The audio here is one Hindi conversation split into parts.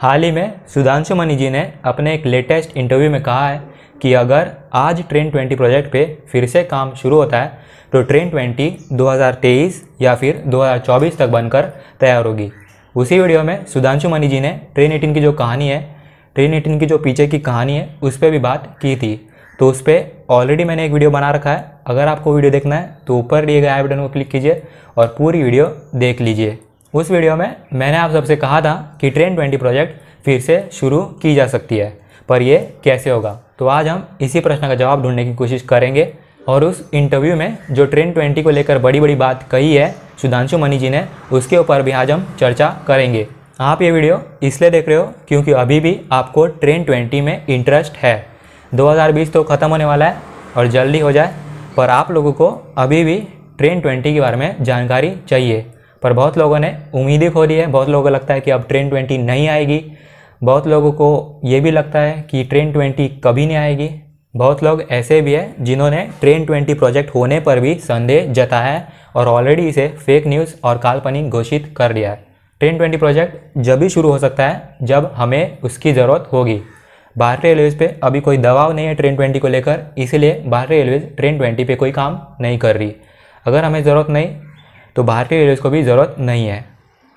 हाल ही में सुधांशु मनी जी ने अपने एक लेटेस्ट इंटरव्यू में कहा है कि अगर आज ट्रेन 20 प्रोजेक्ट पे फिर से काम शुरू होता है तो ट्रेन 20 2023 या फिर 2024 तक बनकर तैयार होगी। उसी वीडियो में सुधांशु मनी जी ने ट्रेन 18 की जो कहानी है, ट्रेन 18 की जो पीछे की कहानी है, उस पर भी बात की थी। तो उस पर ऑलरेडी मैंने एक वीडियो बना रखा है। अगर आपको वीडियो देखना है तो ऊपर दिए गए आई बटन को क्लिक कीजिए और पूरी वीडियो देख लीजिए। उस वीडियो में मैंने आप सबसे कहा था कि ट्रेन 20 प्रोजेक्ट फिर से शुरू की जा सकती है, पर ये कैसे होगा। तो आज हम इसी प्रश्न का जवाब ढूंढने की कोशिश करेंगे। और उस इंटरव्यू में जो ट्रेन 20 को लेकर बड़ी बड़ी बात कही है सुधांशु मनी जी ने, उसके ऊपर भी आज हम चर्चा करेंगे। आप ये वीडियो इसलिए देख रहे हो क्योंकि अभी भी आपको ट्रेन 20 में इंटरेस्ट है। 2020 तो ख़त्म होने वाला है और जल्दी हो जाए, पर आप लोगों को अभी भी ट्रेन 20 के बारे में जानकारी चाहिए। पर बहुत लोगों ने उम्मीदें खो दी है। बहुत लोगों को लगता है कि अब ट्रेन 20 नहीं आएगी। बहुत लोगों को ये भी लगता है कि ट्रेन 20 कभी नहीं आएगी। बहुत लोग ऐसे भी हैं जिन्होंने ट्रेन 20 प्रोजेक्ट होने पर भी संदेह जताया है और ऑलरेडी इसे फेक न्यूज़ और काल्पनिक घोषित कर दिया है। ट्रेन 20 प्रोजेक्ट जब भी शुरू हो सकता है जब हमें उसकी ज़रूरत होगी। भारतीय रेलवेज़ पे अभी कोई दबाव नहीं है ट्रेन 20 को लेकर, इसीलिए भारतीय रेलवेज़ ट्रेन 20 पे कोई काम नहीं कर रही। अगर हमें ज़रूरत नहीं तो भारतीय रेलवेज़ को भी ज़रूरत नहीं है।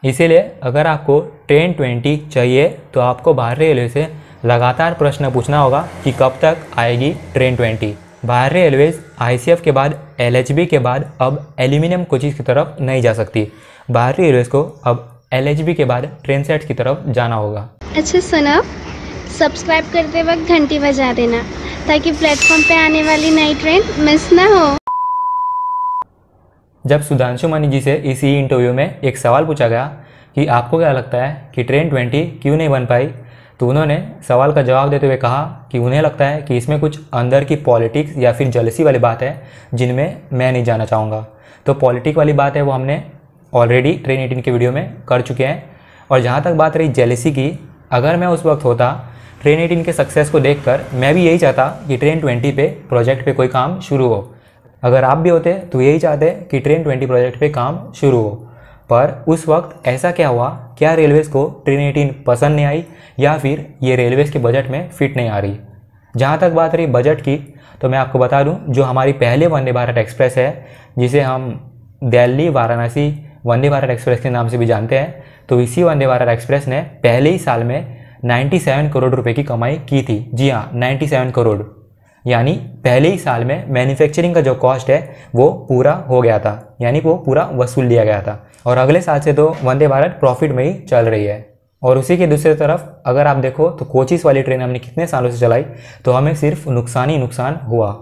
इसीलिए अगर आपको ट्रेन 20 चाहिए तो आपको भारतीय रेलवे से लगातार प्रश्न पूछना होगा कि कब तक आएगी ट्रेन 20। भारतीय रेलवेज़ ICF के बाद LHB के बाद अब एल्यूमिनियम कोचेज़ की तरफ नहीं जा सकती। भारतीय रेलवेज़ को अब LHB के बाद ट्रेन सेट्स की तरफ जाना होगा। अच्छा सुनो, सब्सक्राइब करते वक्त घंटी बजा देना ताकि प्लेटफॉर्म पे आने वाली नई ट्रेन मिस ना हो। जब सुधांशु मनी जी से इसी इंटरव्यू में एक सवाल पूछा गया कि आपको क्या लगता है कि ट्रेन 20 क्यों नहीं बन पाई, तो उन्होंने सवाल का जवाब देते हुए कहा कि उन्हें लगता है कि इसमें कुछ अंदर की पॉलिटिक्स या फिर जलसी वाली बात है जिनमें मैं नहीं जाना चाहूँगा। तो पॉलिटिक्स वाली बात है वो हमने ऑलरेडी ट्रेन 18 के वीडियो में कर चुके हैं। और जहाँ तक बात रही जेलसी की, अगर मैं उस वक्त होता ट्रेन 18 के सक्सेस को देखकर मैं भी यही चाहता कि ट्रेन 20 पे प्रोजेक्ट पे कोई काम शुरू हो। अगर आप भी होते तो यही चाहते कि ट्रेन 20 प्रोजेक्ट पे काम शुरू हो। पर उस वक्त ऐसा क्या हुआ, क्या रेलवेज़ को ट्रेन 18 पसंद नहीं आई या फिर ये रेलवेज़ के बजट में फिट नहीं आ रही। जहाँ तक बात रही बजट की, तो मैं आपको बता दूं जो हमारी पहले वंदे भारत एक्सप्रेस है, जिसे हम दिल्ली वाराणसी वंदे भारत एक्सप्रेस के नाम से भी जानते हैं, तो इसी वंदे भारत एक्सप्रेस ने पहले ही साल में 97 करोड़ रुपए की कमाई की थी। जी हाँ, 97 करोड़, यानी पहले ही साल में मैन्युफैक्चरिंग का जो कॉस्ट है वो पूरा हो गया था, यानी वो पूरा वसूल लिया गया था। और अगले साल से तो वंदे भारत प्रॉफिट में ही चल रही है। और उसी के दूसरी तरफ अगर आप देखो तो कोचीज वाली ट्रेन हमने कितने सालों से चलाई, तो हमें सिर्फ नुकसान ही नुकसान हुआ।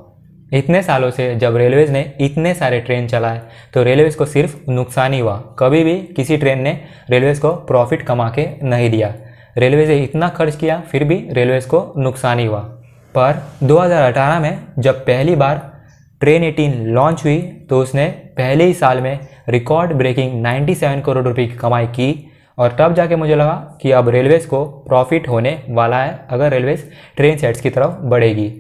इतने सालों से जब रेलवेज़ ने इतने सारे ट्रेन चलाए तो रेलवेज़ को सिर्फ नुकसान ही हुआ। कभी भी किसी ट्रेन ने रेलवेज़ को प्रॉफिट कमा के नहीं दिया। रेलवे से इतना खर्च किया फिर भी रेलवेज़ को नुकसान ही हुआ। पर 2018 में जब पहली बार ट्रेन 18 लॉन्च हुई तो उसने पहले ही साल में रिकॉर्ड ब्रेकिंग 97 करोड़ रुपए की कमाई की। और तब जाके मुझे लगा कि अब रेलवेज़ को प्रॉफिट होने वाला है अगर रेलवेज़ ट्रेन सेट्स की तरफ बढ़ेगी।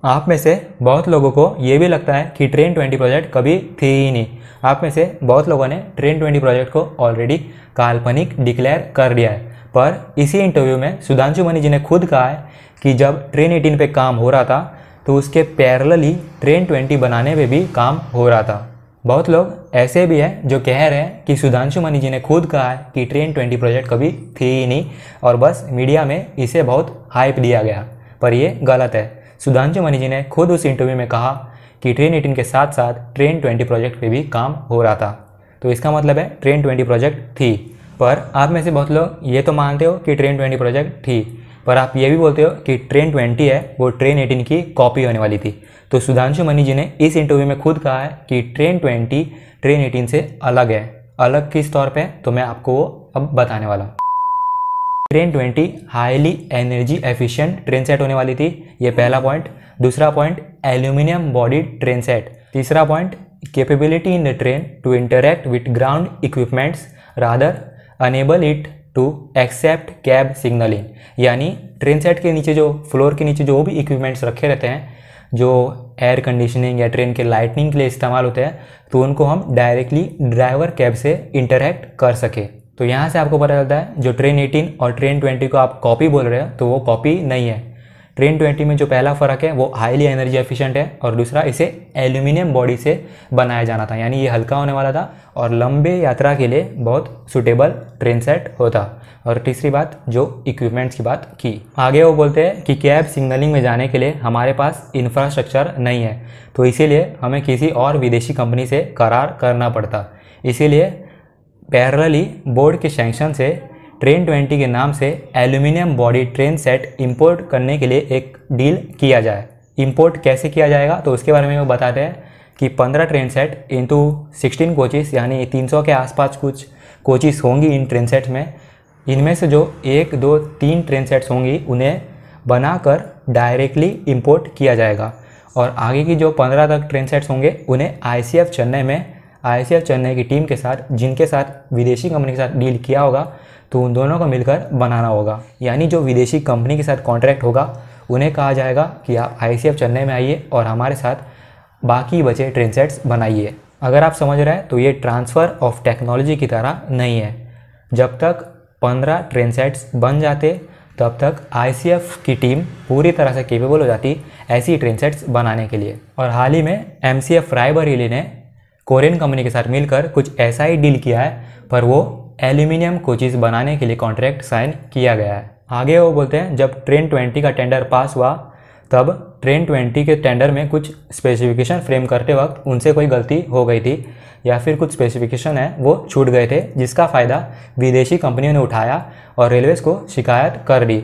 आप में से बहुत लोगों को ये भी लगता है कि ट्रेन 20 प्रोजेक्ट कभी थी ही नहीं। आप में से बहुत लोगों ने ट्रेन 20 प्रोजेक्ट को ऑलरेडी काल्पनिक डिक्लेयर कर दिया है। पर इसी इंटरव्यू में सुधांशु मनी जी ने खुद कहा है कि जब ट्रेन 18 पे काम हो रहा था तो उसके पैरेलली ट्रेन 20 बनाने पे भी काम हो रहा था। बहुत लोग ऐसे भी हैं जो कह रहे हैं कि सुधांशु मनी जी ने खुद कहा है कि ट्रेन 20 प्रोजेक्ट कभी थी ही नहीं और बस मीडिया में इसे बहुत हाइप दिया गया, पर ये गलत है। सुधांशु मनी जी ने खुद उस इंटरव्यू में कहा कि ट्रेन 18 के साथ साथ ट्रेन 20 प्रोजेक्ट पे भी काम हो रहा था। तो इसका मतलब है ट्रेन 20 प्रोजेक्ट थी। पर आप में से बहुत लोग ये तो मानते हो कि ट्रेन 20 प्रोजेक्ट थी, पर आप ये भी बोलते हो कि ट्रेन 20 है वो ट्रेन 18 की कॉपी होने वाली थी। तो सुधांशु मनी जी ने इस इंटरव्यू में खुद कहा है कि ट्रेन 20 ट्रेन 18 से अलग है। अलग किस तौर पे, तो मैं आपको वो अब बताने वाला हूँ। Train 20 highly energy efficient train set होने वाली थी, ये पहला पॉइंट। दूसरा point aluminium bodied train set. तीसरा point capability in the train to interact with ground equipments rather enable it to accept cab signalling, यानी ट्रेन सेट के नीचे जो फ्लोर के नीचे जो भी इक्विपमेंट्स रखे रहते हैं, जो एयर कंडीशनिंग या ट्रेन के लाइटनिंग के लिए इस्तेमाल होते हैं, तो उनको हम डायरेक्टली ड्राइवर कैब से इंटरैक्ट कर सके। तो यहाँ से आपको पता चलता है जो ट्रेन 18 और ट्रेन 20 को आप कॉपी बोल रहे हो तो वो कॉपी नहीं है। ट्रेन 20 में जो पहला फ़र्क है वो हाईली एनर्जी एफिशिएंट है और दूसरा इसे एल्यूमिनियम बॉडी से बनाया जाना था, यानी ये हल्का होने वाला था और लंबे यात्रा के लिए बहुत सूटेबल ट्रेन सेट होता। और तीसरी बात जो इक्विपमेंट्स की बात की, आगे वो बोलते हैं कि कैब सिग्नलिंग में जाने के लिए हमारे पास इंफ्रास्ट्रक्चर नहीं है, तो इसीलिए हमें किसी और विदेशी कंपनी से करार करना पड़ता। इसीलिए पैरेलली बोर्ड के सैंक्शन से ट्रेन 20 के नाम से aluminium body train set import करने के लिए एक डील किया जाए। इंपोर्ट कैसे किया जाएगा तो उसके बारे में वो बताते हैं कि 15 ट्रेन सेट इंटू 16 कोचेस, यानी 300 के आसपास कुछ कोचेस होंगी इन ट्रेन सेट में। इनमें से जो 1, 2, 3 ट्रेन सेट्स होंगी उन्हें बनाकर डायरेक्टली इंपोर्ट किया जाएगा और आगे की जो 15 तक ट्रेन सेट्स होंगे उन्हें आईसीएफ चेन्नई की टीम के साथ, जिनके साथ विदेशी कंपनी के साथ डील किया होगा, तो उन दोनों को मिलकर बनाना होगा। यानी जो विदेशी कंपनी के साथ कॉन्ट्रैक्ट होगा उन्हें कहा जाएगा कि आप आईसीएफ चेन्नई में आइए और हमारे साथ बाकी बचे ट्रेन सेट्स बनाइए। अगर आप समझ रहे हैं तो ये ट्रांसफ़र ऑफ टेक्नोलॉजी की तरह नहीं है। जब तक 15 ट्रेन सेट्स बन जाते तब तक आईसीएफ की टीम पूरी तरह से केपेबल हो जाती ऐसी ट्रेन सेट्स बनाने के लिए। और हाल ही में एमसीएफ रायबरेली ने कोरियन कंपनी के साथ मिलकर कुछ ऐसा ही डील किया है, पर वो एल्यूमिनियम कोचेस बनाने के लिए कॉन्ट्रैक्ट साइन किया गया है। आगे वो बोलते हैं जब ट्रेन 20 का टेंडर पास हुआ तब ट्रेन 20 के टेंडर में कुछ स्पेसिफिकेशन फ्रेम करते वक्त उनसे कोई गलती हो गई थी या फिर कुछ स्पेसिफिकेशन है वो छूट गए थे, जिसका फ़ायदा विदेशी कंपनियों ने उठाया और रेलवेज को शिकायत कर दी।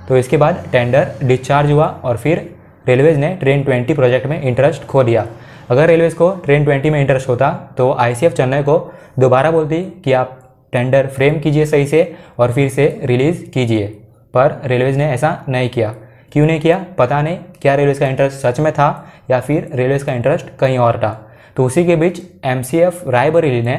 तो इसके बाद टेंडर डिस्चार्ज हुआ और फिर रेलवेज ने ट्रेन 20 प्रोजेक्ट में इंटरेस्ट खो दिया। अगर रेलवेज को ट्रेन 20 में इंटरेस्ट होता तो आईसीएफ चेन्नई को दोबारा बोलती कि आप टेंडर फ्रेम कीजिए सही से और फिर से रिलीज़ कीजिए, पर रेलवेज ने ऐसा नहीं किया। क्यों नहीं किया पता नहीं, क्या रेलवेज का इंटरेस्ट सच में था या फिर रेलवेज का इंटरेस्ट कहीं और था। तो उसी के बीच एमसीएफ रायबरेली ने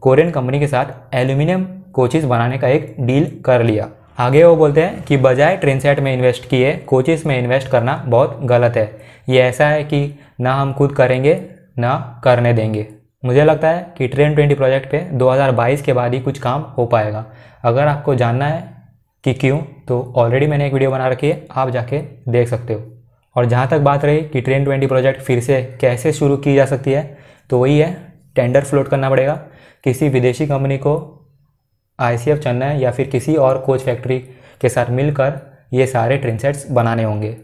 कोरियन कंपनी के साथ एल्यूमिनियम कोचेस बनाने का एक डील कर लिया। आगे वो बोलते हैं कि बजाय ट्रेन सेट में इन्वेस्ट किए कोचेस में इन्वेस्ट करना बहुत गलत है। ये ऐसा है कि ना हम खुद करेंगे ना करने देंगे। मुझे लगता है कि ट्रेन 20 प्रोजेक्ट पे 2022 के बाद ही कुछ काम हो पाएगा। अगर आपको जानना है कि क्यों तो ऑलरेडी मैंने एक वीडियो बना रखी है, आप जाके देख सकते हो। और जहाँ तक बात रही कि ट्रेन 20 प्रोजेक्ट फिर से कैसे शुरू की जा सकती है, तो वही है टेंडर फ्लोट करना पड़ेगा। किसी विदेशी कंपनी को आईसीएफ चेन्नई या फिर किसी और कोच फैक्ट्री के साथ मिलकर ये सारे ट्रेन सेट्स बनाने होंगे।